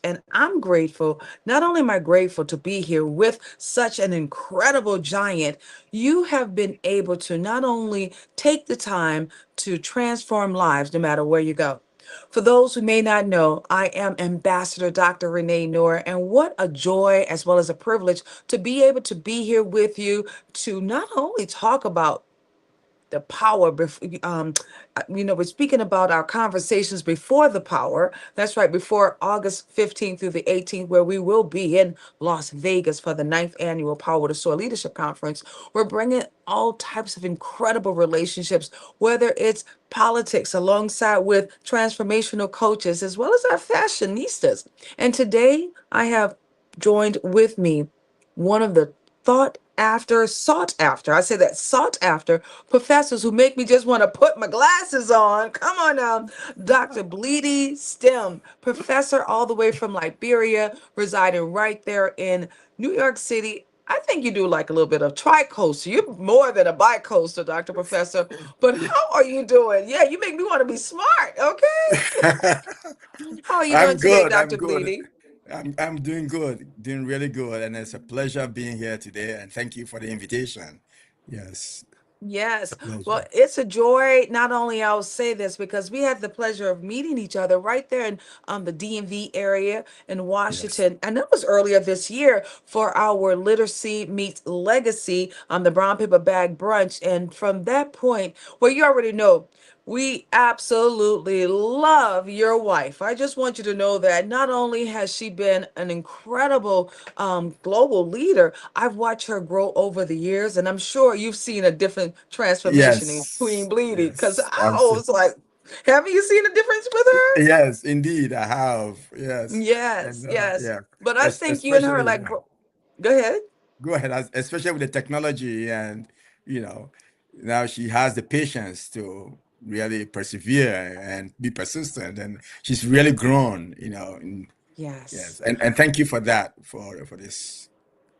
And I'm grateful. Not only am I grateful to be here with such an incredible giant, you have been able to not only take the time to transform lives no matter where you go. For those who may not know, I am Ambassador Dr. Renee Knorr, and what a joy as well as a privilege to be able to be here with you to not only talk about the power we're speaking about our conversations before the power. That's right, before August 15th through the 18th, where we will be in Las Vegas for the ninth annual Power to Soar Leadership Conference. We're bringing all types of incredible relationships, whether it's politics alongside with transformational coaches as well as our fashionistas. And today I have joined with me one of the sought after, I say that, sought after professors who make me just want to put my glasses on. Come on now. Dr. Bledii Stemn, professor all the way from Liberia, residing right there in New York City. I think you do like a little bit of tri-coaster. You're more than a bi-coaster, Dr. Professor. But how are you doing? Yeah, you make me want to be smart, okay? How are you doing I'm today, good. I'm Dr. good. Bledii? I'm doing good, doing really good, and it's a pleasure being here today. And thank you for the invitation. Yes, it's Yes. a Well, pleasure. it's a joy. Not only I'll say this because we had the pleasure of meeting each other right there in the DMV area in Yes. Washington. And that was earlier this year for our Literacy Meets Legacy on the Brown Paper Bag Brunch. And from that point, well, you already know, we absolutely love your wife. I just want you to know that not only has she been an incredible global leader, I've watched her grow over the years, and I'm sure you've seen a different transformation in Queen Yes. Bleedy. Because Yes. I Absolutely. was like, haven't you seen a difference with her? Yes, indeed, I have. Yes, Yes, and yes. yeah, But I think you and her, especially like, go ahead. go ahead, especially with the technology, and you know, now she has the patience to really persevere and be persistent, and she's really grown. Yes. Yes, and thank you for that, for this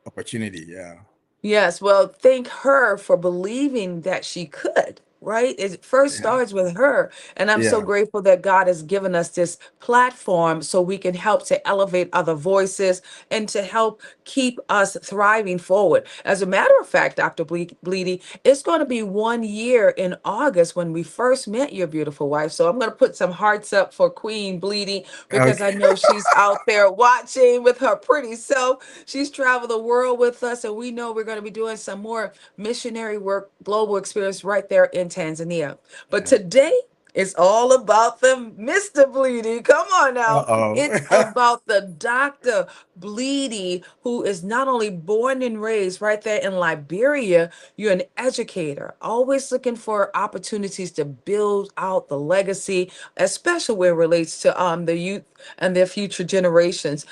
opportunity. Yeah, Yes, well, thank her for believing that she could, right? It first yeah, starts with her. And I'm so yeah. grateful that God has given us this platform so we can help to elevate other voices and to help keep us thriving forward. As a matter of fact, Dr. Bleedy, it's going to be 1 year in August when we first met your beautiful wife. So I'm going to put some hearts up for Queen Bleedy because I Okay. know she's out there watching with her pretty self. She's traveled the world with us, and we know we're going to be doing some more missionary work, global experience right there in Tanzania. But Yeah. today, it's all about the Mr. Bleedy. Come on now. It's Uh-oh. about the Dr. Bleedy, who is not only born and raised right there in Liberia, you're an educator, always looking for opportunities to build out the legacy, especially where it relates to the youth and their future generations.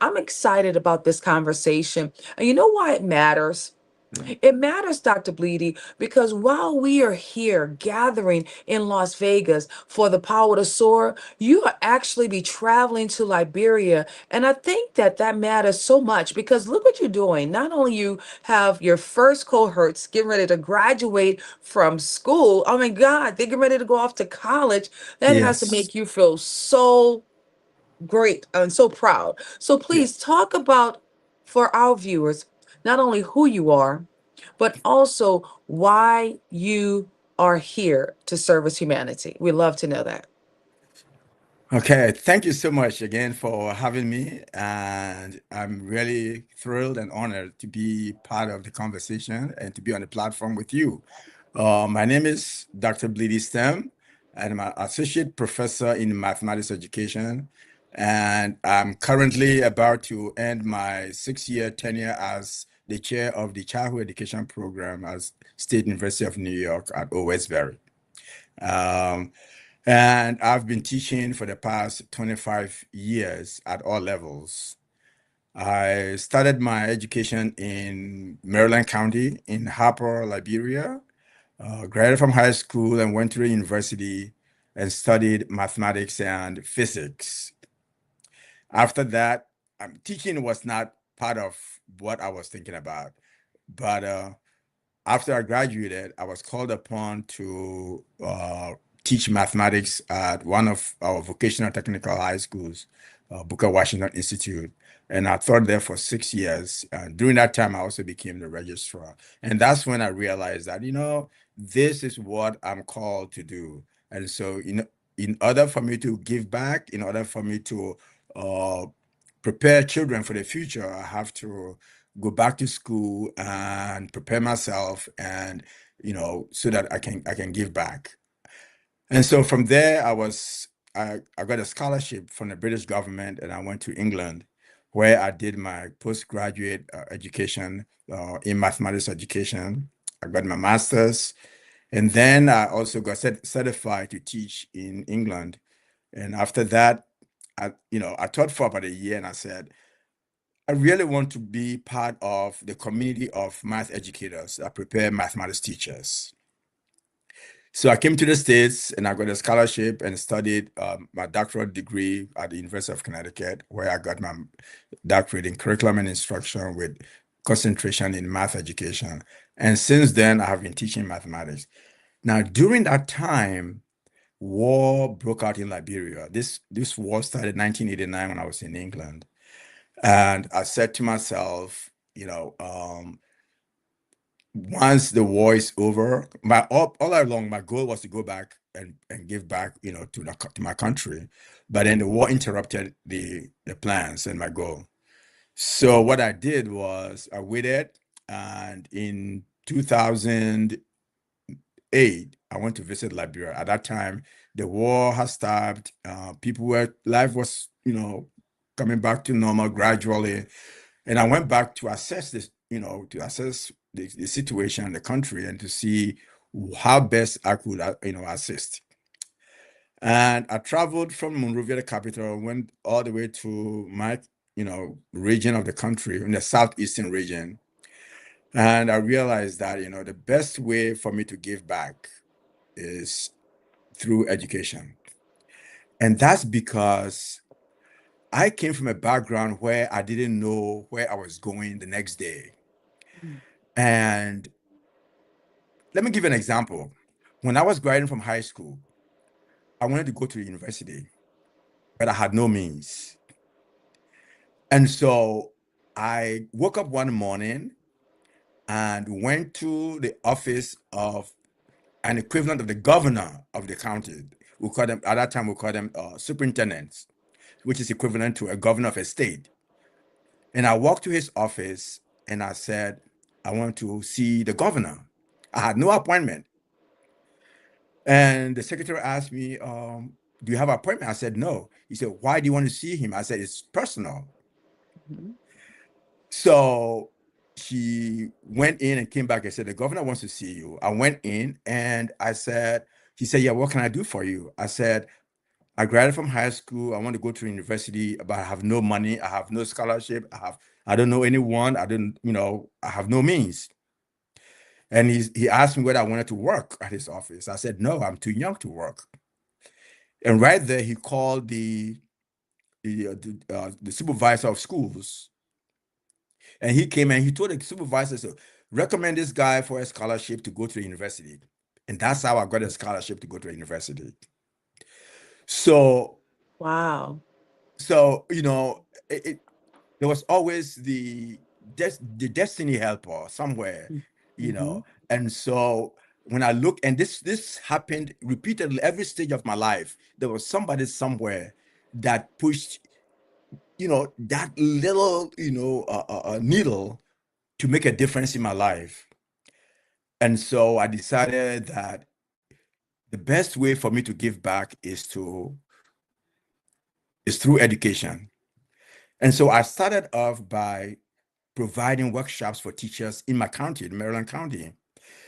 I'm excited about this conversation. And you know why it matters? It matters, Dr. Bleedy, because while we are here gathering in Las Vegas for the Power to Soar, you are actually be traveling to Liberia. And I think that that matters so much because look what you're doing. Not only you have your first cohorts getting ready to graduate from school. Oh my God, they're getting ready to go off to college. That has to Yes. make you feel so great and so proud. So Yeah. please talk about for our viewers not only who you are, but also why you are here to service humanity. We love to know that. Okay, thank you so much again for having me. And I'm really thrilled and honored to be part of the conversation and to be on the platform with you. My name is Dr. Bledii Stemn, and I'm an associate professor in mathematics education. And I'm currently about to end my 6-year tenure as the chair of the childhood education program at State University of New York at Westbury. Um, and I've been teaching for the past 25 years at all levels. I started my education in Maryland County in Harper, Liberia, graduated from high school and went to the university and studied mathematics and physics. After that, teaching was not part of what I was thinking about. But after I graduated, I was called upon to teach mathematics at one of our vocational technical high schools Booker Washington Institute. And I taught there for 6 years. During that time, I also became the registrar. And that's when I realized that, this is what I'm called to do. And so, in order for me to give back, in order for me to uh, prepare children for the future, I have to go back to school and prepare myself and, so that I can give back. And so from there, I got a scholarship from the British government, and I went to England, where I did my postgraduate education in mathematics education. I got my master's, and then I also got certified to teach in England. And after that, I taught for about a year, and I said, I really want to be part of the community of math educators that prepare mathematics teachers. So I came to the States and I got a scholarship and studied my doctoral degree at the University of Connecticut, where I got my doctorate in curriculum and instruction with concentration in math education. And since then, I have been teaching mathematics. Now, during that time, war broke out in Liberia. This war started in 1989 when I was in England. And I said to myself, once the war is over, all along my goal was to go back and give back, to my country. But then the war interrupted the plans and my goal. So what I did was I waited, and in 2008, I went to visit Liberia. At that time, the war had stopped. Life was, coming back to normal gradually. And I went back to assess this, to assess the situation in the country and to see how best I could, assist. And I traveled from Monrovia, the capital, went all the way to my, region of the country, in the southeastern region. And I realized that, the best way for me to give back is through education. And that's because I came from a background where I didn't know where I was going the next day. Mm. And let me give you an example. When I was graduating from high school, I wanted to go to the university, but I had no means. And so I woke up one morning and went to the office of an equivalent of the governor of the county. We call them, at that time, we call them superintendents, which is equivalent to a governor of a state. And I walked to his office and I said, I want to see the governor. I had no appointment. And the secretary asked me, do you have an appointment? I said, no. He said, why do you want to see him? I said, it's personal. Mhm. So he went in and came back and said, the governor wants to see you. I went in and he said, yeah, what can I do for you? I said, I graduated from high school. I want to go to university, but I have no money. I have no scholarship. I don't know anyone. I have no means. And he asked me whether I wanted to work at his office. I said, no, I'm too young to work. And right there, he called the supervisor of schools, and he came and he told the supervisor to recommend this guy for a scholarship to go to the university. And that's how I got a scholarship to go to the university. So, Wow. there was always the destiny helper somewhere, you Mm-hmm. know. And so when I look, and this happened repeatedly every stage of my life, there was somebody somewhere that pushed, that little, needle to make a difference in my life. And so I decided that the best way for me to give back is through education. And so I started off by providing workshops for teachers in my county, in Maryland County.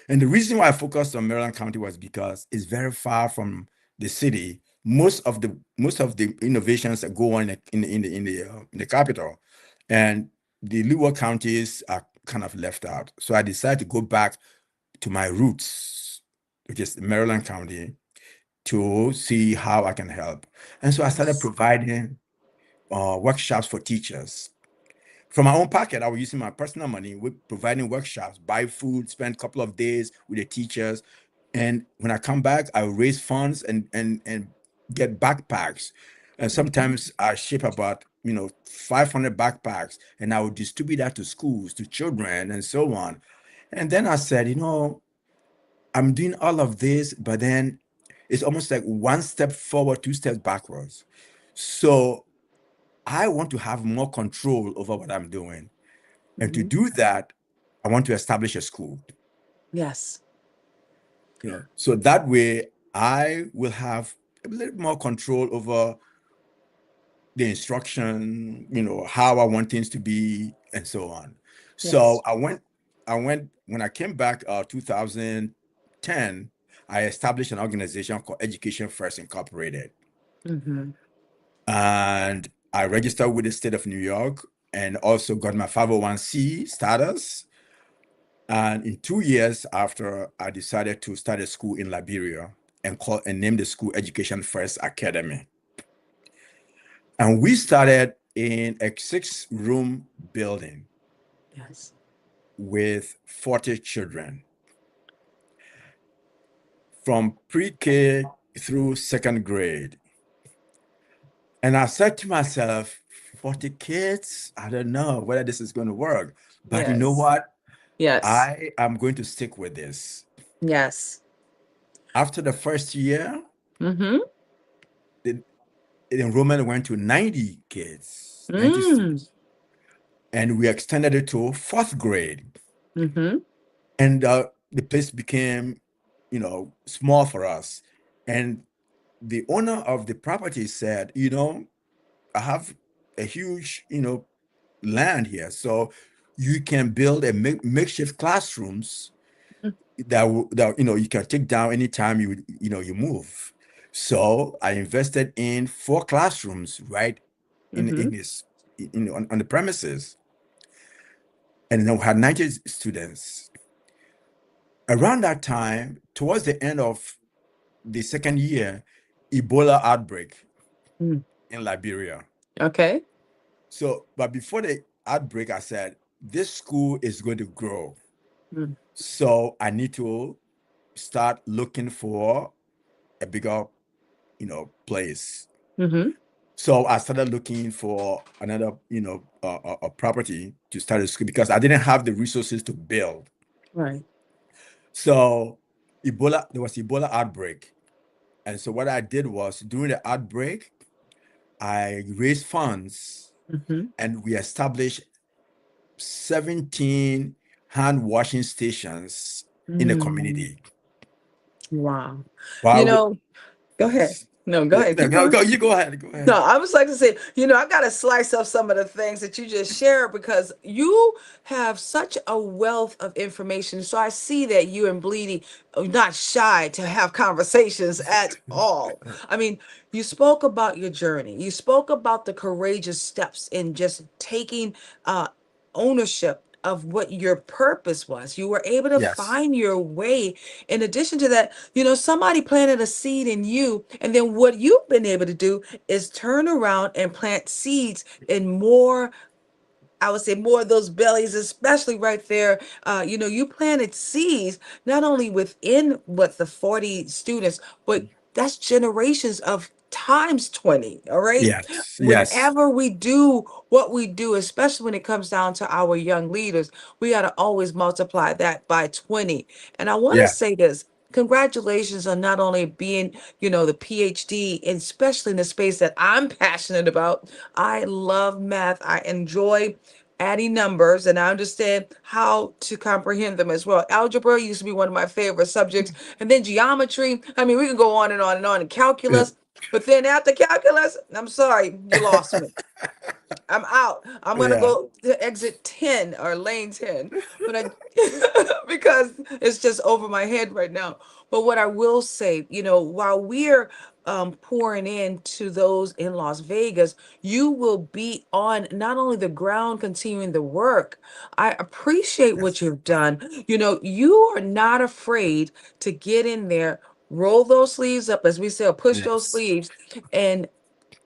And the reason why I focused on Maryland County was because it's very far from the city. Most of the innovations that go on in the capital, and the lower counties are kind of left out. So I decided to go back to my roots, which is Maryland County, to see how I can help. And so I started Yes. providing workshops for teachers. From my own pocket, I was using my personal money with providing workshops, buy food, spend a couple of days with the teachers. And when I come back, I will raise funds and get backpacks. And Mhm. sometimes I ship about, 500 backpacks, and I would distribute that to schools, to children, and so on. And then I said, I'm doing all of this, but then it's almost like one step forward, two steps backwards. So I want to have more control over what I'm doing. And to Mhm. do that, I want to establish a school. Yes. So that way I will have a little more control over the instruction, how I want things to be, and so on. So Yes. I went when I came back, 2010. I established an organization called Education First Incorporated, Mhm. and I registered with the state of New York, and also got my 501c status. And in 2 years after, I decided to start a school in Liberia and name the school Education First Academy. And we started in a 6-room building Yes. with 40 children from pre-K through second grade. And I said to myself, 40 kids? I don't know whether this is going to work. But you know Yes. what? Yes. I am going to stick with this. Yes. After the first year, Mhm. the enrollment went to 90 kids, 90 Mm. students. And we extended it to fourth grade. Mhm. And the place became, small for us. And the owner of the property said, I have a huge, land here, so you can build a makeshift classrooms that you can take down anytime you move. So I invested in 4 classrooms right in Mhm. this, on the premises, and then we had 90 students. Around that time, towards the end of the second year, Ebola outbreak Mm. in Liberia. Okay. So, but before the outbreak, I said, this school is going to grow. Mm. So I need to start looking for a bigger, place. Mhm. So I started looking for another, a property to start a school because I didn't have the resources to build. Right. So there was Ebola outbreak. And so what I did was during the outbreak, I raised funds Mhm. and we established 17 hand washing stations in the Mm. community. Wow. You Wow. know, go ahead. Yes. No, go Yeah, ahead. no, Keep go, going. go, you go ahead. Go No, ahead. I was like to say, I got to slice up some of the things that you just shared because you have such a wealth of information. So I see that you and Bledii are not shy to have conversations at all. I mean, you spoke about your journey. You spoke about the courageous steps in just taking ownership of what your purpose was. You were able to Yes. find your way. In addition to that, somebody planted a seed in you, and then what you've been able to do is turn around and plant seeds in more. I would say more of those bellies, especially right there. You planted seeds not only within what the 40 students, but that's generations of times 20. All right. Yes. Yes. Whenever we do what we do, especially when it comes down to our young leaders, we got to always multiply that by 20. And I want to Yeah. say this. Congratulations on not only being, the PhD, and especially in the space that I'm passionate about. I love math. I enjoy adding numbers, and I understand how to comprehend them as well. Algebra used to be one of my favorite subjects, and then geometry. I mean, we can go on and on and on, and Yeah. calculus. But then after calculus, I'm sorry, you lost me. I'm out. I'm gonna Yeah. go to exit 10 or lane 10. But I because it's just over my head right now. But what I will say, while we're pouring into those in Las Vegas, you will be on not only the ground continuing the work. I appreciate what Yes. you've done. You are not afraid to get in there, roll those sleeves up, as we say, or push those Yes. sleeves, and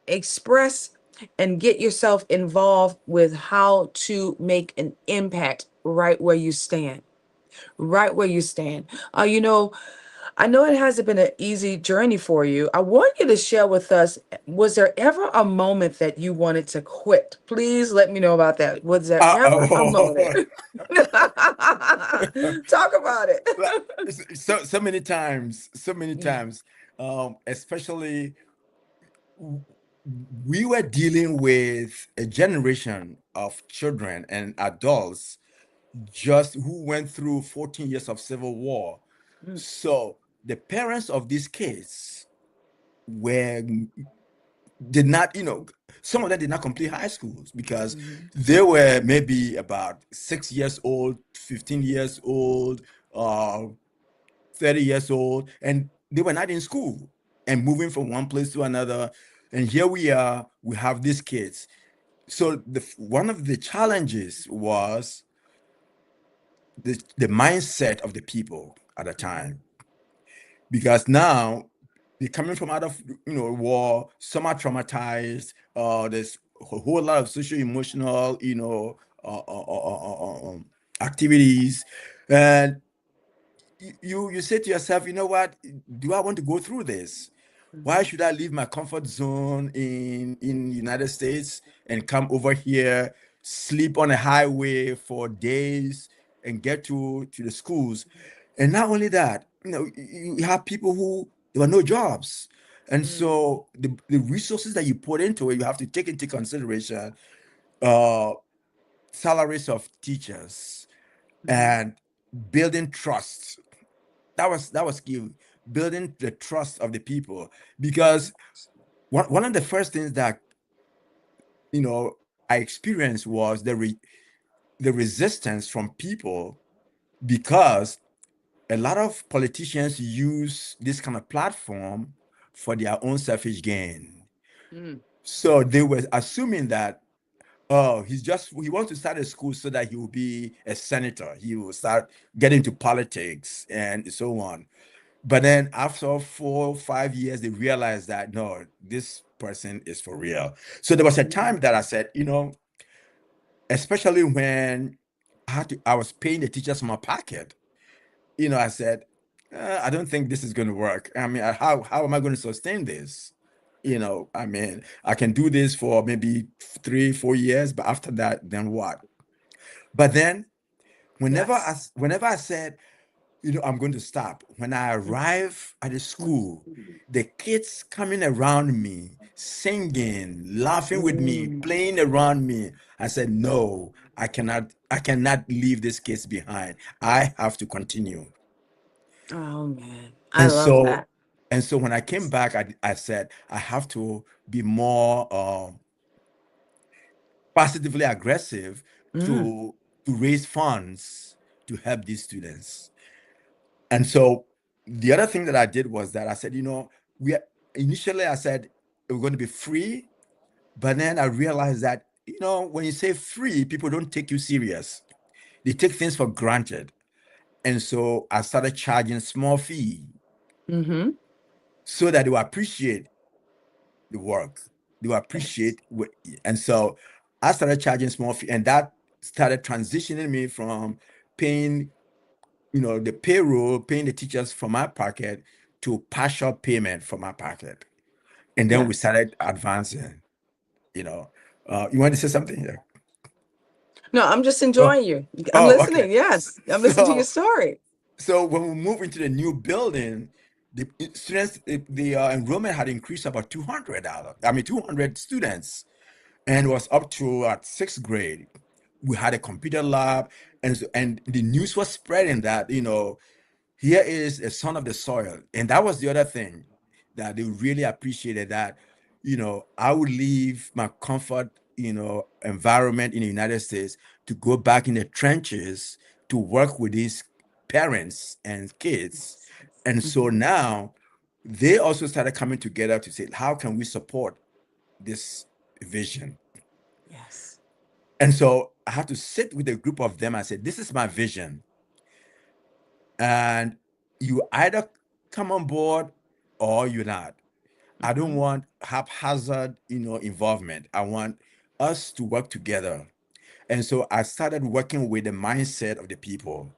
express and get yourself involved with how to make an impact right where you stand. Right where you stand. I know it hasn't been an easy journey for you. I want you to share with us, was there ever a moment that you wanted to quit? Please let me know about that. Was there ever a moment? Uh-oh. Talk about it. Like, so many times, Mm, especially w- we were dealing with a generation of children and adults just who went through 14 years of civil war. mm, So the parents of these kids were did not, some of them did not complete high schools because mhm, they were maybe about 6 years old, 15 years old, uh, 30 years old, and they were not in school and moving from one place to another. And here we are, we have these kids. So one of the challenges was the mindset of the people at the mhm, time, because now they're coming from out of war. Some are traumatized. There's a whole lot of social emotional activities, and you say to yourself, you know what, do I want to go through this? Why mhm, should I leave my comfort zone in United States and come over here, sleep on a highway for days and get to the schools? And not only that, you have people who there were no jobs. And mm, so the resources that you put into it, you have to take into consideration uh salaries of teachers mhm. and building trust. That was key, building the trust of the people. Because one of the first things that I experienced was the resistance from people, because a lot of politicians use this kind of platform for their own selfish gain. Mm, So they were assuming that, oh, he wants to start a school so that he will be a senator. He will start getting into politics and so on. But then after 4 or 5 years, they realized that no, this person is for real. So there was a time mm, that I said, especially when I was paying the teachers from my pocket, I said, I don't think this is going to work. I mean, how am I going to sustain this? I mean, I can do this for maybe 3, 4 years, but after that, then what? But then yes. whenever I said, I'm going to stop. When I Mm, arrive at the mm, school, the kids coming around me, singing, laughing with me, mm. playing around me. I said, no, I cannot leave these kids behind. I have to continue. Oh man, I And love so, that. and so when I came back, I said, I have to be more positively aggressive Mm, to raise funds to help these students. And so the other thing that I did was that I said, we initially I said it was going to be free, but then I realized that, when you say free, people don't take you serious. They take things for granted. And so I started charging small fee mm-hmm. so that they will appreciate the work. They will Yes. appreciate what, and so I started charging small fee, and that started transitioning me from paying the payroll, paying the teachers from my pocket to partial payment from my pocket. And then we Yes. started advancing, you know. You want to say something here? No, I'm just Oh, enjoying you. I'm okay. listening. Yes, I'm listening to your So, story. so when we moved into the new building, the students, the enrollment had increased about $200. I mean, 200 students, and was up to at sixth grade. We had a computer lab, and the news was spreading that here is a son of the soil. And that was the other thing that they really appreciated, that, I would leave my comfort, environment in the United States to go back in the trenches to work with these parents and kids. Yes. And so Mhm. now they also started coming together to say, how can we support this vision? Yes. And so I had to sit with a group of them and say, this is my vision. And you either come on board or you're not. I don't Mm-hmm. want haphazard, involvement. I want us to work together. And so I started working with the mindset of the people,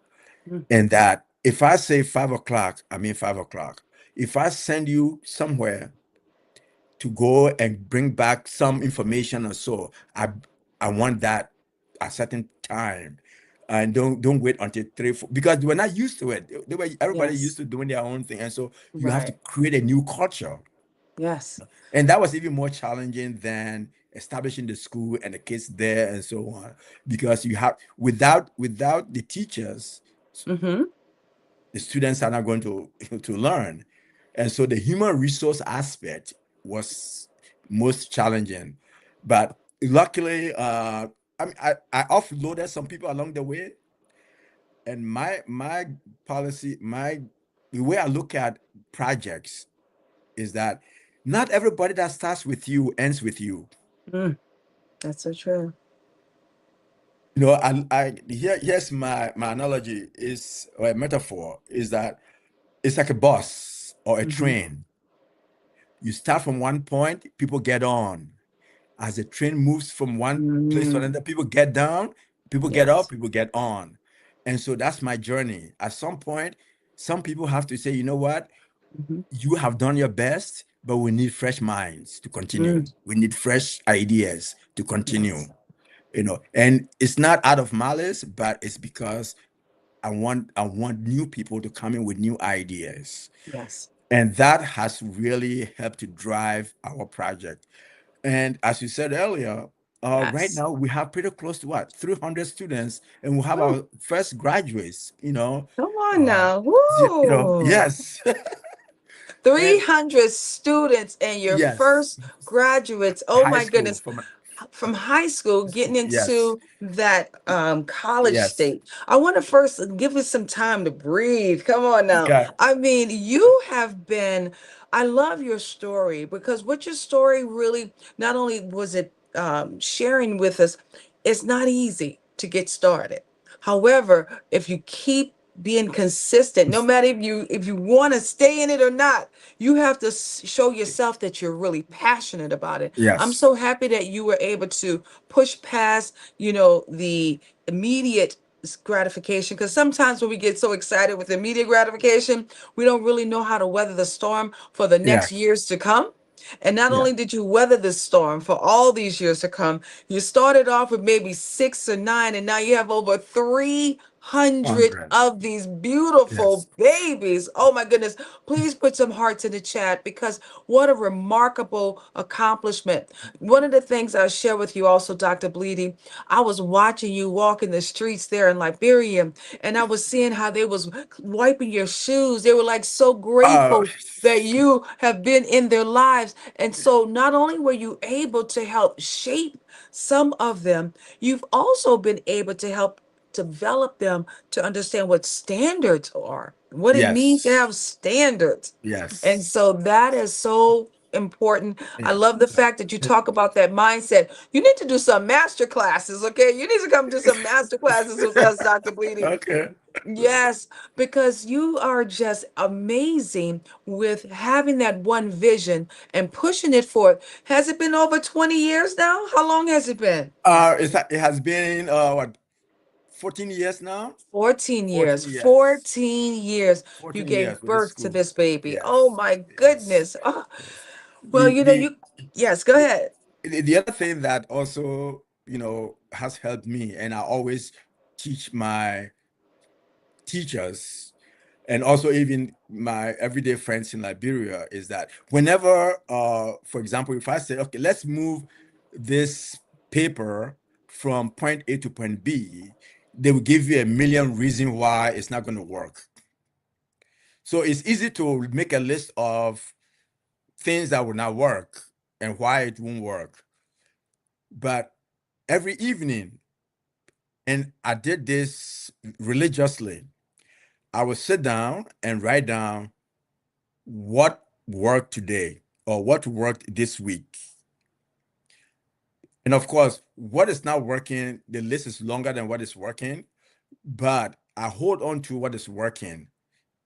Mm, and that If I say 5 o'clock, I mean 5 o'clock. If I send you somewhere to go and bring back some information or so, I want that at certain time. And don't wait until 3, 4, because we're not used to it. Everybody used Yes. to doing their own thing. And so you have to Right. create a new culture. Yes. And that was even more challenging than establishing the school and the kids there and so on. Because you have without the teachers, Mm-hmm. the students are not going to to learn. And so the human resource aspect was most challenging. But luckily, I offloaded some people along the way. And my policy, the way I look at projects is that not everybody that starts with you ends with you. Mm, that's so true. Here's my analogy is, or a metaphor is that it's like a bus or a Mm-hmm. train. You start from one point, people get on. As the train moves from one place to Mm, another, people get down, people get up, yes. people get on. And so that's my journey. At some point, some people have to say, you know what? Mm-hmm. You have done your best, but we need fresh minds to continue. Mm, We need fresh ideas to continue. yes. And it's not out of malice, but it's because I want new people to come in with new ideas. Yes. And that has really helped to drive our project. And as you said earlier, right Yes. now we have pretty close to what, 300 students, and we have Mm, our first graduates, come on uh, now. Woo! yes. And 300 students and your yes, first graduates. Oh high my school goodness. from From high school getting yes, into that college yes. state. I want to first give us some time to breathe. Come on now. Okay. I mean, you have been, I love your story because what your story really, not only was it sharing with us, it's not easy to get started. However, if you keep being consistent, no matter if you want to stay in it or not, you have to show yourself that you're really passionate about it. I'm Yes. so happy that you were able to push past, the immediate gratification, because sometimes when we get so excited with immediate gratification, we don't really know how to weather the storm for the next Yes. years to come. And not Yeah. only did you weather this storm for all these years to come, you started off with maybe 6 or 9, and now you have over 300 100. of these beautiful Yes. babies. Oh my goodness. Please put some hearts in the chat because what a remarkable accomplishment. One of the things I'll share with you also, Dr. Bledii, I was watching you walk in the streets there in Liberia, and I was seeing how they was wiping your shoes. They were like so Uh, grateful that you have been in their lives. And so not only were you able to help shape some of them, you've also been able to help develop them to understand what standards are, what it means to yes. have standards. And Yes. so that is so important. I Yeah. love the fact that you talk about that mindset. You need to do some master classes, okay? You need to come do some master classes with us, Dr. Bleedy. Okay. Yes, because you are just amazing with having that one vision and pushing it forward. Has it been over 20 years now? How long has it been? It has been what, 14 years now? 14 14 years. years. 14 years you 14 gave years with this birth to school. this baby. Oh Yes. my Yes. goodness. Oh, well, The the yes, go ahead. the other thing that also, has helped me, and I always teach my teachers and also even my everyday friends in Liberia, is that whenever, for example, if I say, okay, let's move this paper from point A to point B, they will give you a million reasons why it's not going to work. So it's easy to make a list of things that will not work and why it won't work. But every evening, and I did this religiously, I would sit down and write down what worked today or what worked this week. And of course, what is not working, the list is longer than what is working, but I hold on to what is working.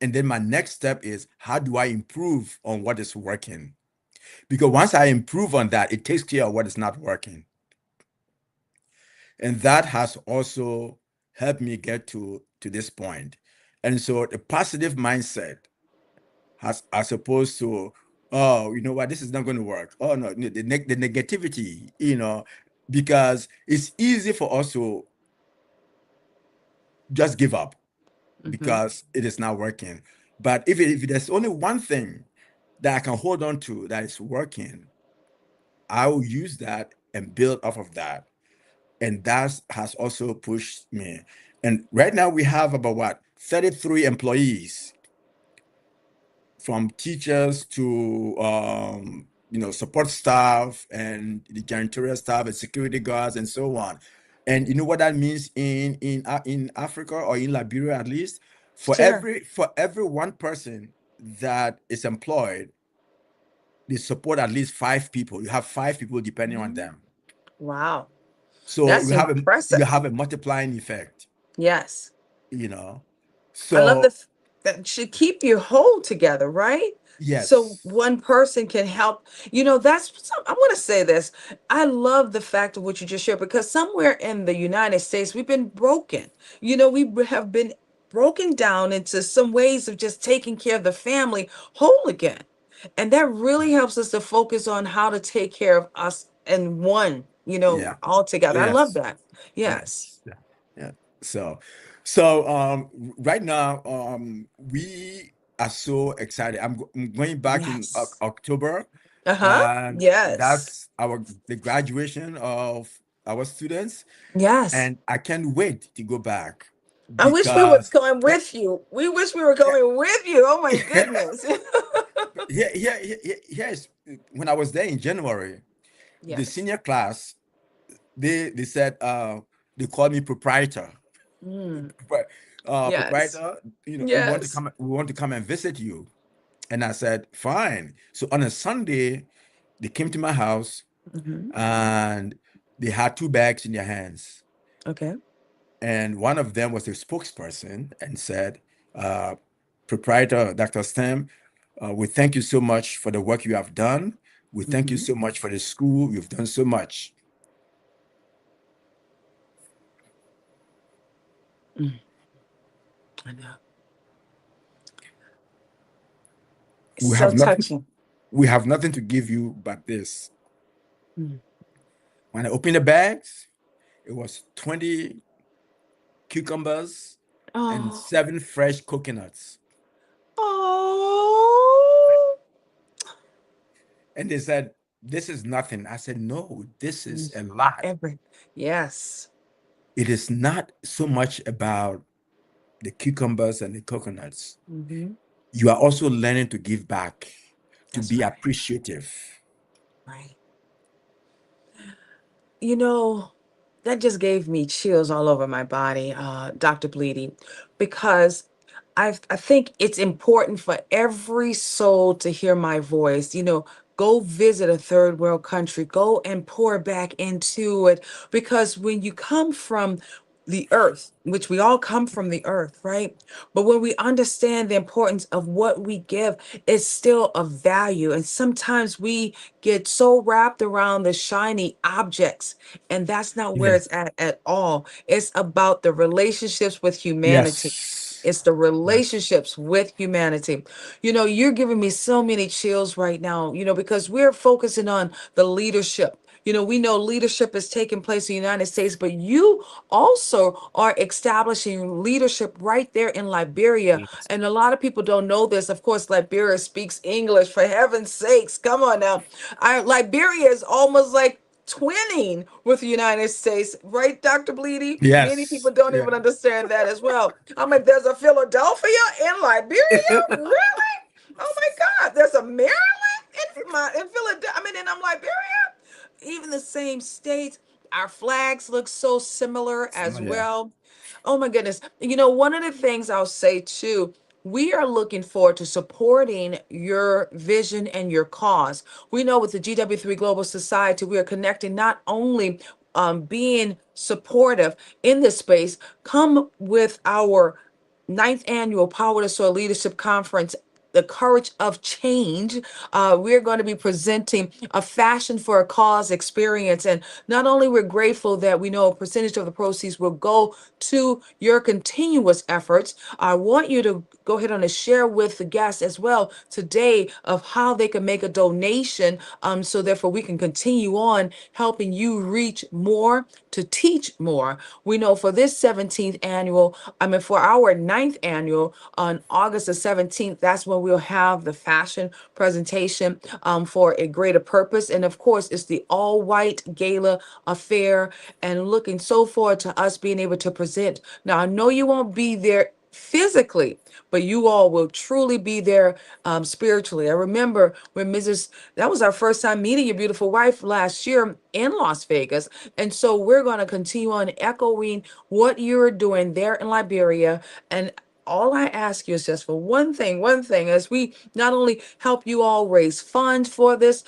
And then my next step is, how do I improve on what is working? Because once I improve on that, it takes care of what is not working. And that has also helped me get to this point. And so the positive mindset has, as opposed to, oh, you know what, this is not going to work. Oh no, the negativity, because it's easy for us to just give up Mm-hmm. because it is not working. But if there's only one thing that I can hold on to that is working, I will use that and build off of that. And that has also pushed me. And right now we have about what, 33 employees, from teachers to support staff and the janitorial staff and security guards and so on. And you know what that means in Africa, or in Liberia at least, for Sure. every one person that is employed, they support at least 5 people. You have 5 people depending on Mhm. them. Wow. So That's you impressive. have a multiplying effect, Yes. you know. I love So that should keep you whole together, right? So yes, one person can help. I want to say this. I love the fact of what you just shared, because somewhere in the United States, we've been broken. We have been broken down into some ways of just taking care of the family whole again. And that really helps us to focus on how to take care of us and one, yeah, all together. I love yes. that. Yes. Yes. Yeah. Yeah. So, so right now, we are so excited. I'm going back in Yes. October, Uh-huh. and Yes. that's the graduation of our students, Yes. and I can't wait to go back I wish we were because going with you. We wish we were going with you. Oh my goodness. yes, when I was there in January, the Yes. senior class, they said, they called me proprietor. Mm. But Yes. proprietor, Yes. we want to come and visit you. And I said, fine. So on a Sunday, they came to my house Hmm. and they had 2 bags in their hands. Okay. And one of them was a spokesperson and said, uh, proprietor, Dr. Stem, we thank you so much for the work you have done. We thank you Hmm. so much for the school. You've done so much. Mm. I know. It's We so have nothing, touching. we have nothing to give you but this. Mm. When I opened the bags, it was 20 cucumbers and Oh. 7 fresh coconuts. Oh. And they said, this is nothing. I said, no, this is Mm. a lot. Every. Yes. It is not so much about the cucumbers and the coconuts. Hmm. You are also learning to give back, to That's be right. appreciative. Right. You know, that just gave me chills all over my body, Dr. Bleedy, because I think it's important for every soul to hear my voice. Go visit a third world country, go and pour back into it, because when you come from the earth, which we all come from the earth, right? But when we understand the importance of what we give, it's still of value. And sometimes we get so wrapped around the shiny objects, and that's not where Yeah. it's at all. It's about the relationships with humanity. Yes. It's the Yes. relationships with humanity. You're giving me so many chills right now, because we're focusing on the leadership. We know leadership is taking place in the United States, but you also are establishing leadership right there in Liberia. Yes. And a lot of people don't know this. Of course, Liberia speaks English, for heaven's sakes. Come on now. Liberia is almost like twinning with the United States, right, Dr. Bleedy? Many people Yes. don't Yeah. even understand that as well. I'm like, there's a Philadelphia in Liberia? Really? Oh my God, there's a Maryland in Philadelphia. I mean, and I'm Liberia. Even the same states, our flags look so similar as Yeah. well. Oh my goodness. One of the things I'll say too, we are looking forward to supporting your vision and your cause. We know with the GW3 Global Society, we are connecting not only being supportive in this space, come with our ninth annual Power to Soil Leadership Conference the courage of change. We're going to be presenting a fashion for a cause experience. And not only we're grateful that we know a percentage of the proceeds will go to your continuous efforts, I want you to go ahead and share with the guests as well today of how they can make a donation, so therefore we can continue on helping you reach more to teach more. We know for this 17th annual, for our ninth annual on August the 17th, that's when we'll have the fashion presentation for a greater purpose. And of course, it's the all white gala affair, and looking so forward to us being able to present. Now, I know you won't be there physically, but you all will truly be there spiritually. I remember when that was our first time meeting your beautiful wife last year in Las Vegas. And so we're going to continue on echoing what you're doing there in Liberia. And all I ask you is just for one thing, as we not only help you all raise funds for this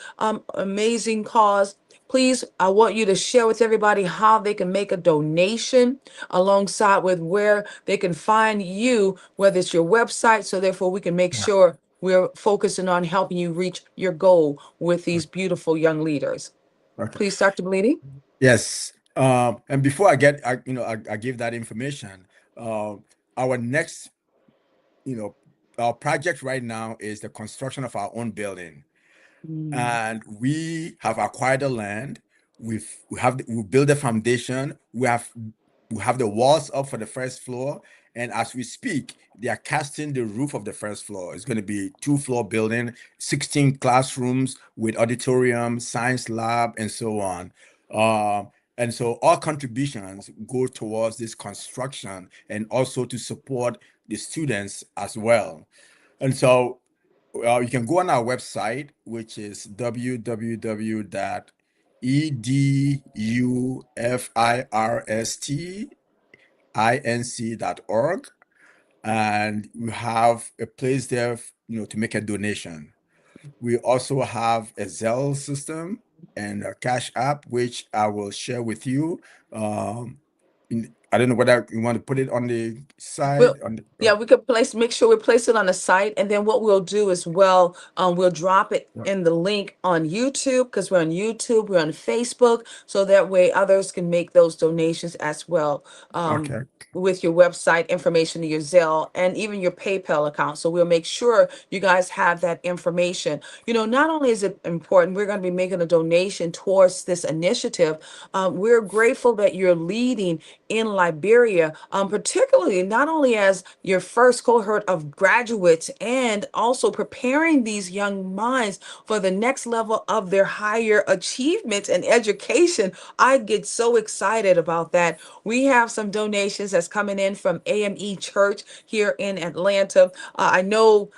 amazing cause. Please, I want you to share with everybody how they can make a donation alongside with where they can find you, whether it's your website, so therefore we can make Yeah. sure we're focusing on helping you reach your goal with these beautiful young leaders. Okay. Please, Dr. Bledii. Yes. And before I give that information. Our next, our project right now is the construction of our own building. Mm. And we have acquired the land. We built the foundation. We have the walls up for the first floor, and as we speak, they are casting the roof of the first floor. It's going to be 2-floor building, 16 classrooms with auditorium, science lab, and so on. And so all contributions go towards this construction and also to support the students as well. And so you can go on our website, which is www.edufirst.org, and you have a place there, to make a donation. We also have a Zelle system and a Cash App, which I will share with you. I don't know whether you want to put it on the Well, side on the, yeah, we could make sure we place it on the site, and then what we'll do as well, we'll drop it in the link on YouTube, because we're on YouTube, we're on Facebook, so that way others can make those donations as well. okay. With your website information, your Zelle, and even your PayPal account. So we'll make sure you guys have that information. Not only is it important, we're going to be making a donation towards this initiative. We're grateful that you're leading in Liberia, particularly not only as your first cohort of graduates and also preparing these young minds for the next level of their higher achievements and education. I get so excited about that. We have some donations that's coming in from AME Church here in Atlanta. I know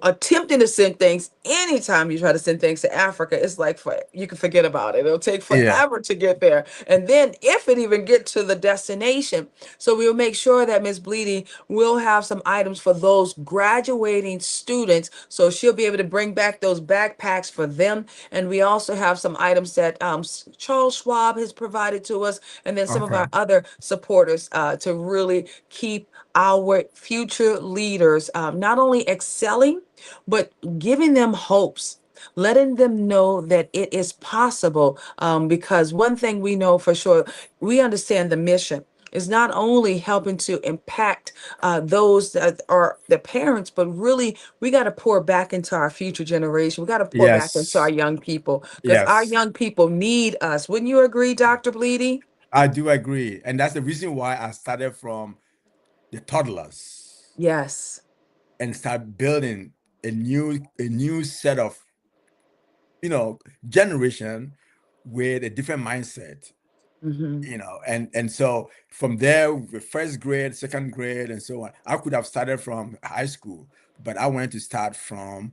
attempting to send things, anytime you try to send things to Africa, it's like you can forget about it. It'll take Yeah. forever to get there, and then if it even get to the destination. So we'll make sure that Ms. Bledii will have some items for those graduating students, so she'll be able to bring back those backpacks for them. And we also have some items that Charles Schwab has provided to us, and then some of Okay. our other supporters, to really keep our future leaders not only excelling, but giving them hopes, letting them know that it is possible. Because one thing we know for sure, we understand the mission is not only helping to impact those that are the parents, but really we got to pour back into our future generation. We got to pour back into our Yes. young people, because our Yes. young people need us. Wouldn't you agree, Dr. Bledii? I do agree. And that's the reason why I started from the toddlers Yes. and start building a new set of, generation with a different mindset, Hmm. and so from there, with first grade, second grade, and so on, I could have started from high school, but I wanted to start from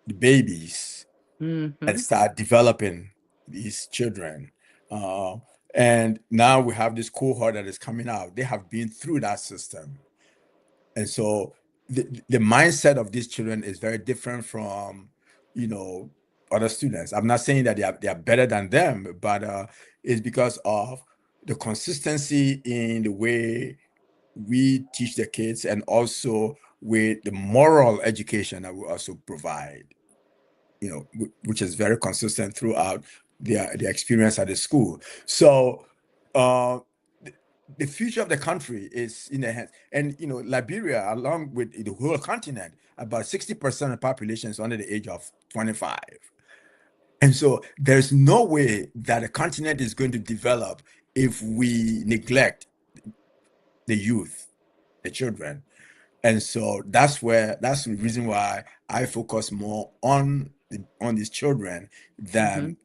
the babies and Hmm. start developing these children. Uh, and now we have this cohort that is coming out. They have been through that system. And so the mindset of these children is very different from, you know, other students. I'm not saying that they are better than them, but it's because of the consistency in the way we teach the kids, and also with the moral education that we also provide, which is very consistent throughout their experience at the school. So uh, the future of the country is in their hands. And Liberia, along with the whole continent, about 60% of the population is under the age of 25. And so there's no way that a continent is going to develop if we neglect the youth, the children. And so that's the reason why I focus more on these children than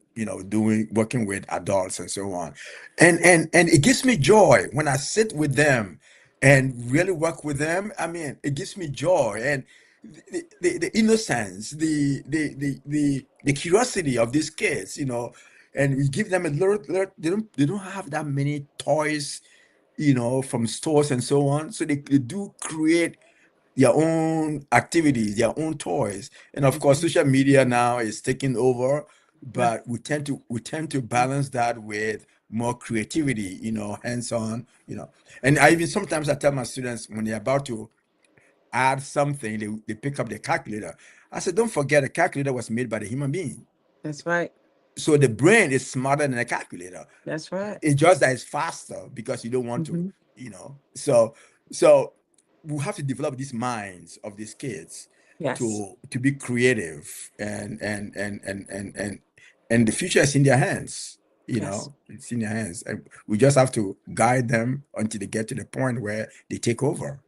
working with adults and so on. And it gives me joy when I sit with them and really work with them. I mean, it gives me joy, and the innocence, the curiosity of these kids, and we give them a little, they don't have that many toys, from stores and so on. So they do create their own activities, their own toys. And of course, social media now is taking over, Yeah. but we tend to balance that with more creativity, hands-on, And sometimes I tell my students when they're about to add something, they pick up the calculator. I said, don't forget, a calculator was made by the human being. That's right. So the brain is smarter than a calculator. That's right. It's just that it's faster because you don't want to, Hmm. So we have to develop these minds of these kids Yes. to be creative, and the future is in their hands. Yes. It's in their hands. And we just have to guide them until they get to the point where they take over.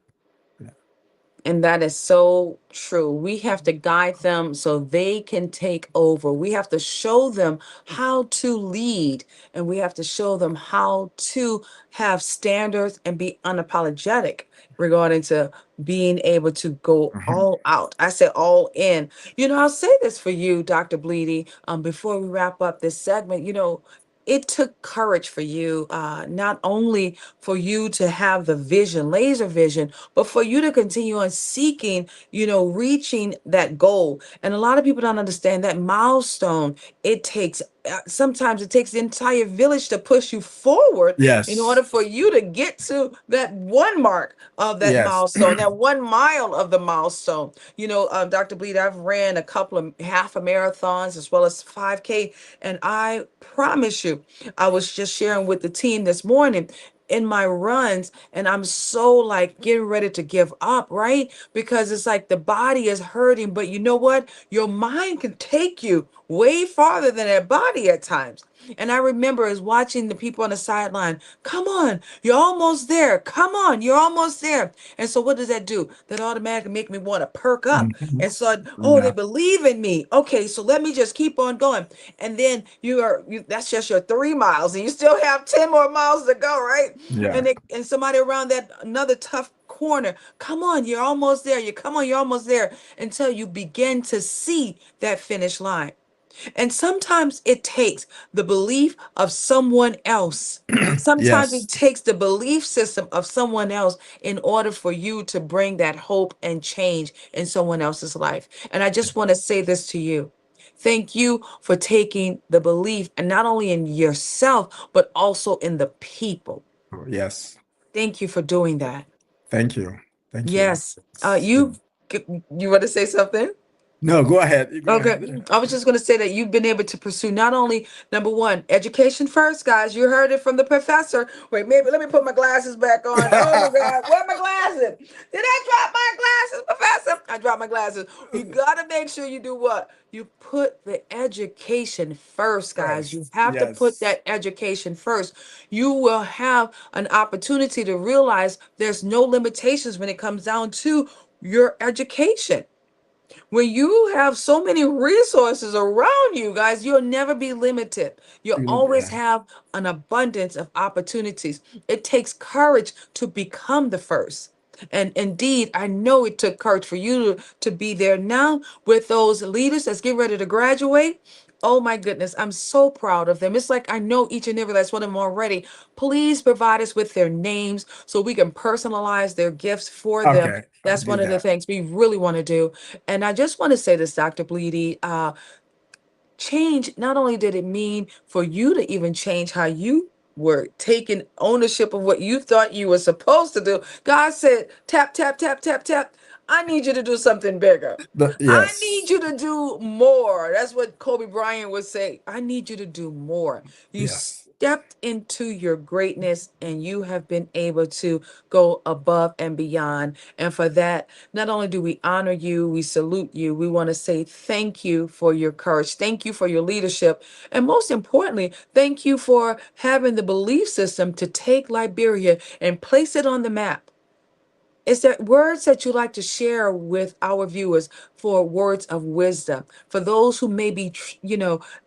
And that is so true. We have to guide them so they can take over. We have to show them how to lead, and we have to show them how to have standards and be unapologetic regarding to being able to go Mhm. all out. I said all in. I'll say this for you, Dr. Bledii, before we wrap up this segment. It took courage for you, not only for you to have the vision, laser vision, but for you to continue on seeking, reaching that goal. And a lot of people don't understand that milestone. It takes, sometimes it takes the entire village to push you forward in order Yes. for you to get to that one mark of that Yes. milestone, that 1 mile of the milestone. Dr. Bleed, I've ran a couple of half a marathons as well as 5K. And I promise you, I was just sharing with the team this morning in my runs, and I'm so like getting ready to give up, right? Because it's like the body is hurting, but you know what? Your mind can take you way farther than that body at times. And I remember as watching the people on the sideline, come on, you're almost there. Come on, you're almost there. And so what does that do? That automatically make me want to perk up. Mhm. And so, oh, they Yeah. believe in me. Okay, so let me just keep on going. And then that's just your 3 miles, and you still have 10 more miles to go, right? Yeah. And somebody around that another tough corner. Come on, you're almost there. You're almost there until you begin to see that finish line. And sometimes it takes the belief of someone else. Sometimes it Yes. takes the belief system of someone else in order for you to bring that hope and change in someone else's life. And I just want to say this to you. Thank you for taking the belief, and not only in yourself, but also in the people. Yes. Thank you for doing that. Thank you. Thank you. Yes. You want to say something? No, go ahead. You go Okay, ahead. I was just going to say that you've been able to pursue not only number one, education first, guys. You heard it from the professor. Wait, maybe let me put my glasses back on. Oh my God, where are my glasses? Did I drop my glasses, professor? I dropped my glasses. You got to make sure you do what? You put the education first, guys. You First. have to put Yes. that education first. You will have an opportunity to realize there's no limitations when it comes down to your education. When you have so many resources around you, guys, you'll never be limited. You'll always Yeah. have an abundance of opportunities. It takes courage to become the first. And indeed, I know it took courage for you to be there now with those leaders that's getting ready to graduate. Oh my goodness, I'm so proud of them. It's like I know each and every last one of them already. Please provide us with their names so we can personalize their gifts for them. Okay. I'll That's do one of the that. things we really want to do. And I just want to say this, Dr. Bleedy, change, not only did it mean for you to even change how you were taking ownership of what you thought you were supposed to do. God said, tap, tap, tap, tap, tap. I need you to do something bigger. I need Yes. you to do more. That's what Kobe Bryant would say. I need you to do more. You Yes. stepped into your greatness and you have been able to go above and beyond. And for that, not only do we honor you, we salute you, we want to say thank you for your courage. Thank you for your leadership. And most importantly, thank you for having the belief system to take Liberia and place it on the map. Is there words that you like to share with our viewers for words of wisdom? For those who may be,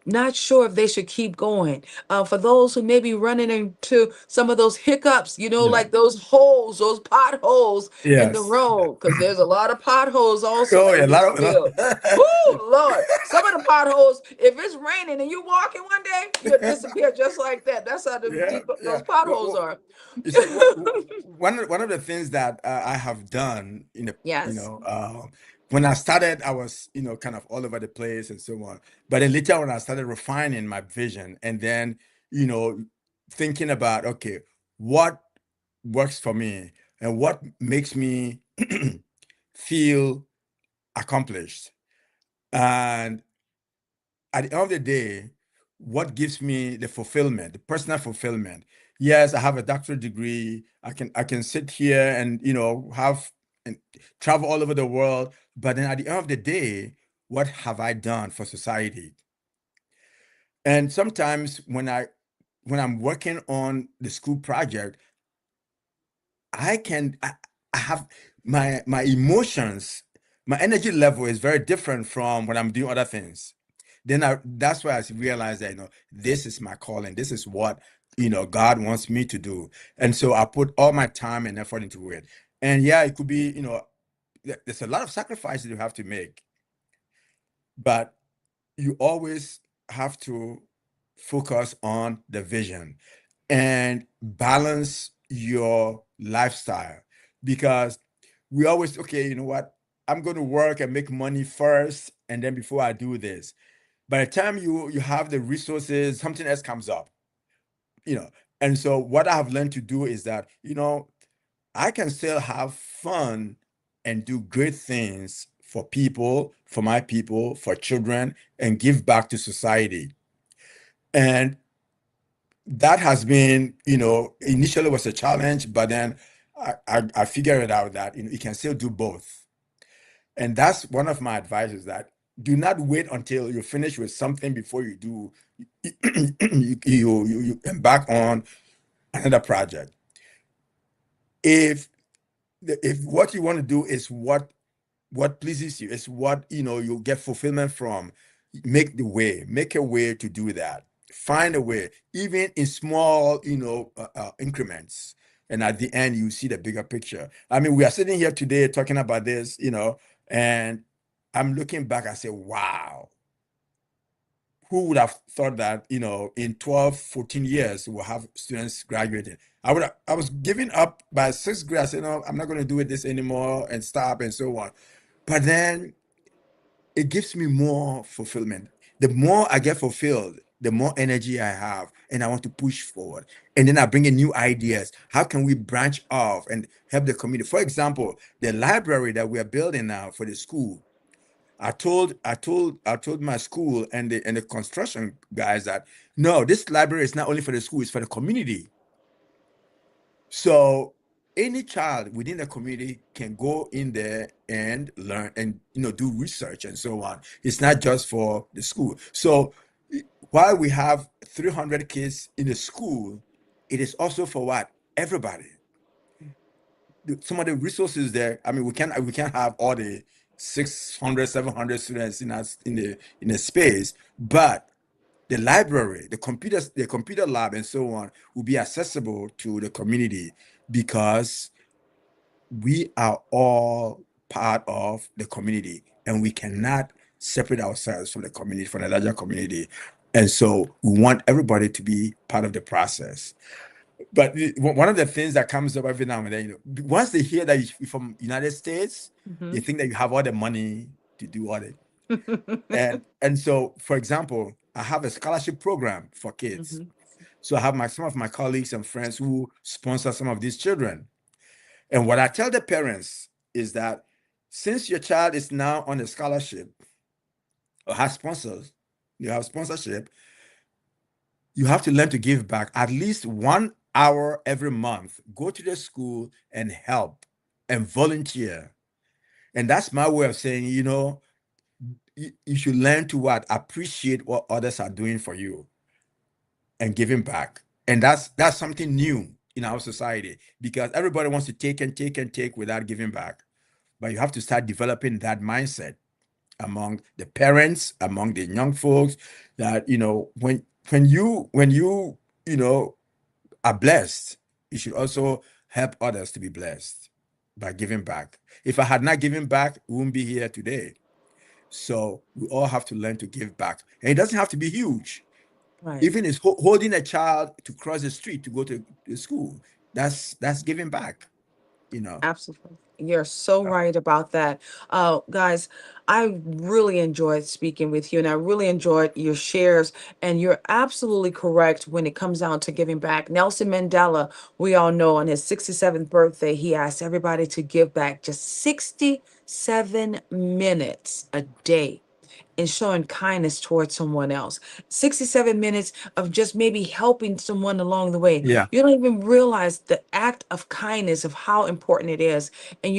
not sure if they should keep going. For those who may be running into some of those hiccups, Yeah. like those holes, those potholes in the Yes. road, because there's a lot of potholes also Oh, that yeah, are a lot being of, filled. Whoo, Lord. Some of the potholes, if it's raining and you walking one day, you'll disappear just like that. That's how yeah, deep yeah. those potholes are. You see, one of the things that I have done Yes. when I started, I was, kind of all over the place and so on. But then later when I started refining my vision and then, you know, thinking about, okay, what works for me and what makes me feel accomplished. And at the end of the day, what gives me the fulfillment, the personal fulfillment? Yes, I have a doctorate degree. I can sit here and have and travel all over the world. But then at the end of the day, what have I done for society? And sometimes when I'm working on the school project, I have my emotions, my energy level is very different from when I'm doing other things. That's why I realized that this is my calling. This is what God wants me to do. And so I put all my time and effort into it. And yeah, it could be, there's a lot of sacrifices you have to make, but you always have to focus on the vision and balance your lifestyle, because we always, okay, you know what, I'm going to work and make money first, and then before I do this, by the time you have the resources, something else comes up, you know and so what I have learned to do is that I can still have fun and do great things for people, for my people, for children, and give back to society. And that has been, initially was a challenge, but then I figured it out that you can still do both. And that's one of my advices, that do not wait until you finish with something before you do you embark on another project. If if what you want to do is what pleases you, is what you get fulfillment from, make a way to do that. Find a way, even in small increments, and at the end you see the bigger picture. I mean, we are sitting here today talking about this, and I'm looking back, I say, wow, who would have thought that in 12, 14 years we'll have students graduating. I was giving up by sixth grade. I said, no, I'm not going to do it this anymore, and stop and so on. But then it gives me more fulfillment. The more I get fulfilled, the more energy I have, and I want to push forward. And then I bring in new ideas. How can we branch off and help the community? For example, the library that we are building now for the school. I told my school and the construction guys that no, this library is not only for the school, it's for the community. So any child within the community can go in there and learn and do research and so on. It's not just for the school. So while we have 300 kids in the school, it is also for what? Everybody. Some of the resources there. I mean, we can't have all the 600, 700 students in a space, but the library, the computer lab, and so on will be accessible to the community, because we are all part of the community, and we cannot separate ourselves from the community, from the larger community. And so we want everybody to be part of the process. But one of the things that comes up every now and then, once they hear that you're from United States, they think that you have all the money to do all it. And so, for example, I have a scholarship program for kids. So I have some of my colleagues and friends who sponsor some of these children. And what I tell the parents is that since your child is now on a scholarship or has sponsors, you have sponsorship, you have to learn to give back at least 1 hour every month. Go to the school and help and volunteer. And that's my way of saying, you should learn to what? Appreciate what others are doing for you and giving back. And that's something new in our society because everybody wants to take and take and take without giving back. But you have to start developing that mindset among the parents, among the young folks, that when you are blessed, you should also help others to be blessed by giving back. If I had not given back, we wouldn't be here today. So we all have to learn to give back. And it doesn't have to be huge. Right. Even is holding a child to cross the street to go to school. That's giving back, you know. Absolutely. You're so Uh, right about that. Guys, I really enjoyed speaking with you and I really enjoyed your shares. And you're absolutely correct when it comes down to giving back. Nelson Mandela, we all know on his 67th birthday, he asked everybody to give back just 67 minutes a day and showing kindness towards someone else. 67 minutes of just maybe helping someone along the way. yeah. You don't even realize the act of kindness of how important it is. And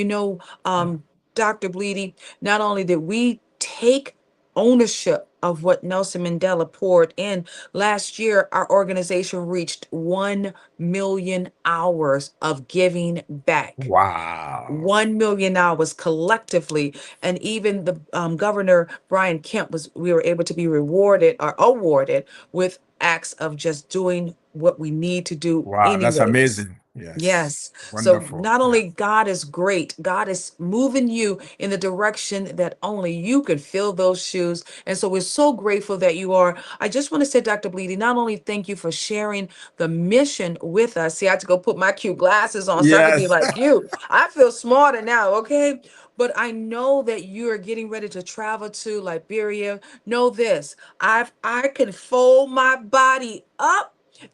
Dr. Bledii, not only did we take ownership of what Nelson Mandela poured in, last year our organization reached 1 million hours of giving back. Wow. 1 million hours collectively. And even the governor Brian Kemp we were able to be rewarded or awarded with acts of just doing what we need to do Wow, that's anyways. amazing. Yes. Yes. So Wonderful. not Yeah. only God is great, God is moving you in the direction that only you can fill those shoes. And so we're so grateful that you are. I just want to say, Dr. Bledii, not only thank you for sharing the mission with us. See, I had to go put my cute glasses on so I could be Yes. like you. I feel smarter now, okay? But I know that you are getting ready to travel to Liberia. Know this, I can fold my body up.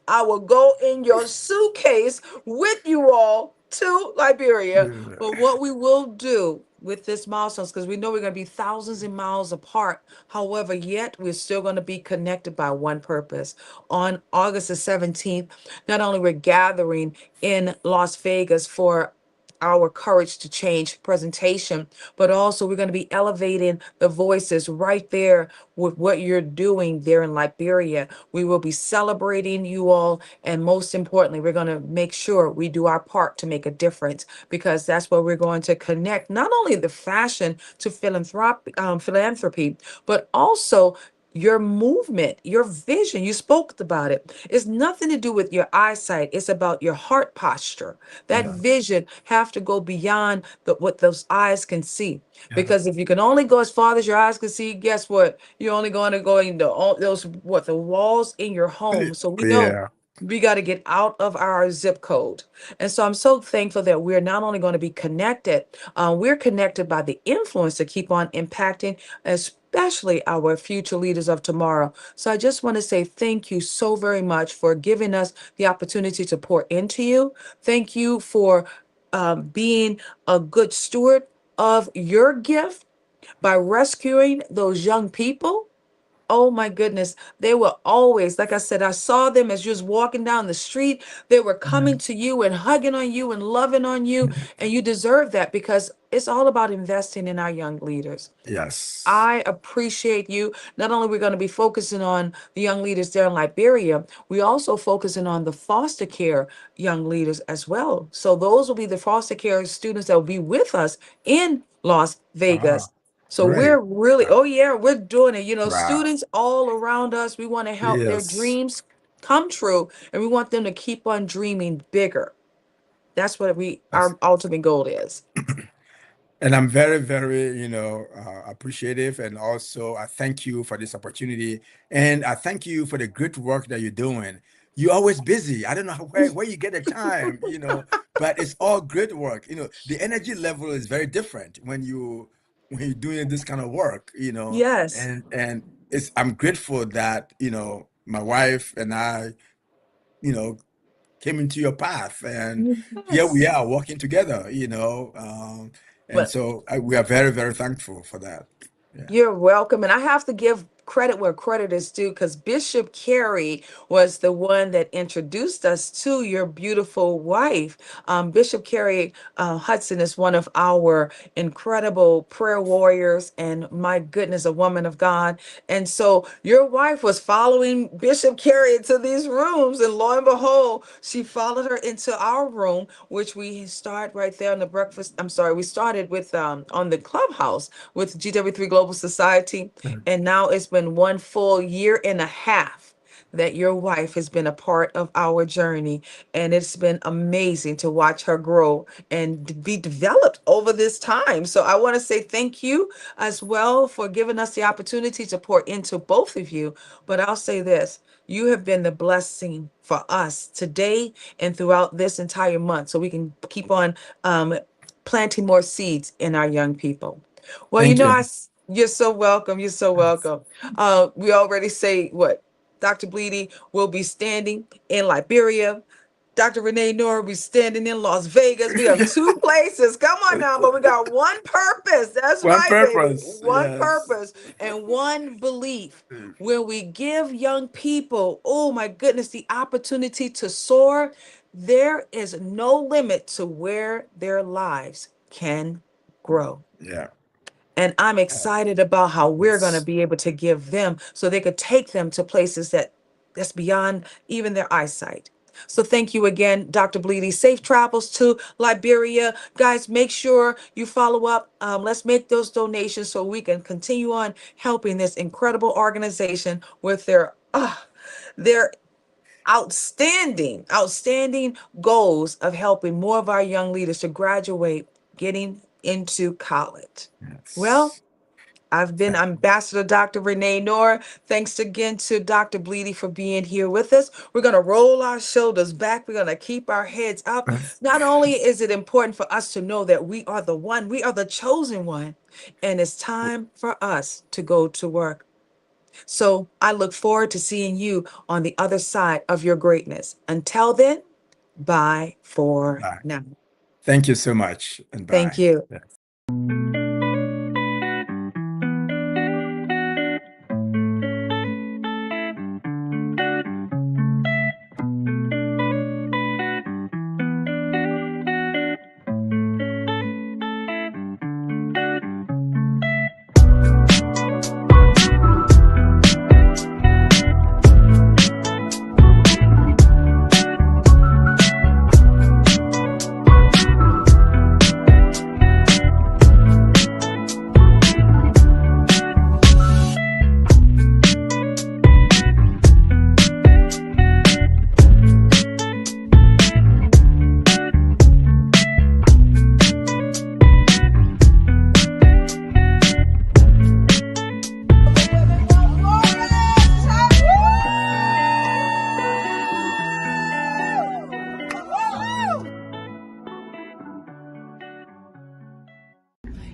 I will go in your suitcase with you all to Liberia. But what we will do with this milestones, because we know we're going to be thousands of miles apart. However, yet we're still going to be connected by one purpose. On August the 17th, not only we're gathering in Las Vegas for our Courage to Change presentation, but also we're going to be elevating the voices right there with what you're doing there in Liberia. We will be celebrating you all. And most importantly, we're going to make sure we do our part to make a difference because that's where we're going to connect not only the fashion to philanthropy, but also your movement, your vision. You spoke about it. It's nothing to do with your eyesight. It's about your heart posture. That Yeah. vision have to go beyond what those eyes can see. Yeah. Because if you can only go as far as your eyes can see, guess what? You're only going to go into all those the walls in your home. So we know Yeah. we got to get out of our zip code. And so I'm so thankful that we're not only going to be connected, we're connected by the influence to keep on impacting, especially our future leaders of tomorrow. So I just want to say thank you so very much for giving us the opportunity to pour into you. Thank you for being a good steward of your gift by rescuing those young people. Oh my goodness. They were always, like I said, I saw them as you was walking down the street. They were coming to you and hugging on you and loving on you. And you deserve that because it's all about investing in our young leaders. Yes. I appreciate you. Not only we're going to be focusing on the young leaders there in Liberia, we also focusing on the foster care young leaders as well. So those will be the foster care students that will be with us in Las Ah, Vegas. So great. we're really, Wow. oh yeah, we're doing it. Wow. Students all around us, we want to help their Yes. dreams come true and we want them to keep on dreaming bigger. That's what That's our ultimate goal is. And I'm very, very, appreciative. And also, I thank you for this opportunity. And I thank you for the great work that you're doing. You're always busy. I don't know where you get the time, but it's all great work. The energy level is very different when you're doing this kind of work, Yes. and I'm grateful that, my wife and I, you know, came into your path, and here we Yes. are working together, And so we are very, very thankful for that. Yeah. You're welcome. And I have to give credit where credit is due, because Bishop Carey was the one that introduced us to your beautiful wife. Bishop Carey Hudson is one of our incredible prayer warriors, and my goodness, a woman of God. And so your wife was following Bishop Carey into these rooms, and lo and behold, she followed her into our room, which we start right there on the breakfast. I'm sorry, we started with on the clubhouse with GW3 Global Society, and now it's been one full year and a half that your wife has been a part of our journey, and it's been amazing to watch her grow and be developed over this time. So I want to say thank you as well for giving us the opportunity to pour into both of you. But I'll say this: you have been the blessing for us today and throughout this entire month, so we can keep on planting more seeds in our young people. Well, Thank you. you're so welcome. You're so welcome. We already say what Dr. Bledii will be standing in Liberia. Dr. Renee Knorr will be standing in Las Vegas. We have two places. Come on now, but we got one purpose. That's One right, baby. purpose. One Yes. purpose and one belief. When we give young people, oh my goodness, the opportunity to soar, there is no limit to where their lives can grow. Yeah. And I'm excited about how we're going to Yes. be able to give them, so they could take them to places that's beyond even their eyesight. So thank you again, Dr. Bledii. Safe travels to Liberia. Guys, make sure you follow up. Let's make those donations so we can continue on helping this incredible organization with their outstanding goals of helping more of our young leaders to graduate, getting into college. Well, Yes. I've been Ambassador Dr. Renee Knorr. Thanks again to Dr. Bledii for being here with us. We're going to roll our shoulders back. We're going to keep our heads up. Not only is it important for us to know that we are the one, we are the chosen one, and it's time for us to go to work. So I look forward to seeing you on the other side of your greatness. Until then, bye for Bye. now. Thank you so much, and Thank bye. you. Yes.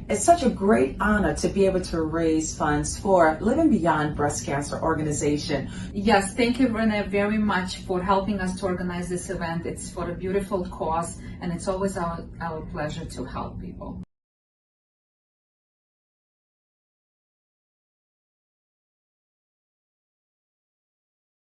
It's such a great honor to be able to raise funds for Living Beyond Breast Cancer organization. Yes, thank you, Renee, very much for helping us to organize this event. It's for a beautiful cause, and it's always our pleasure to help people.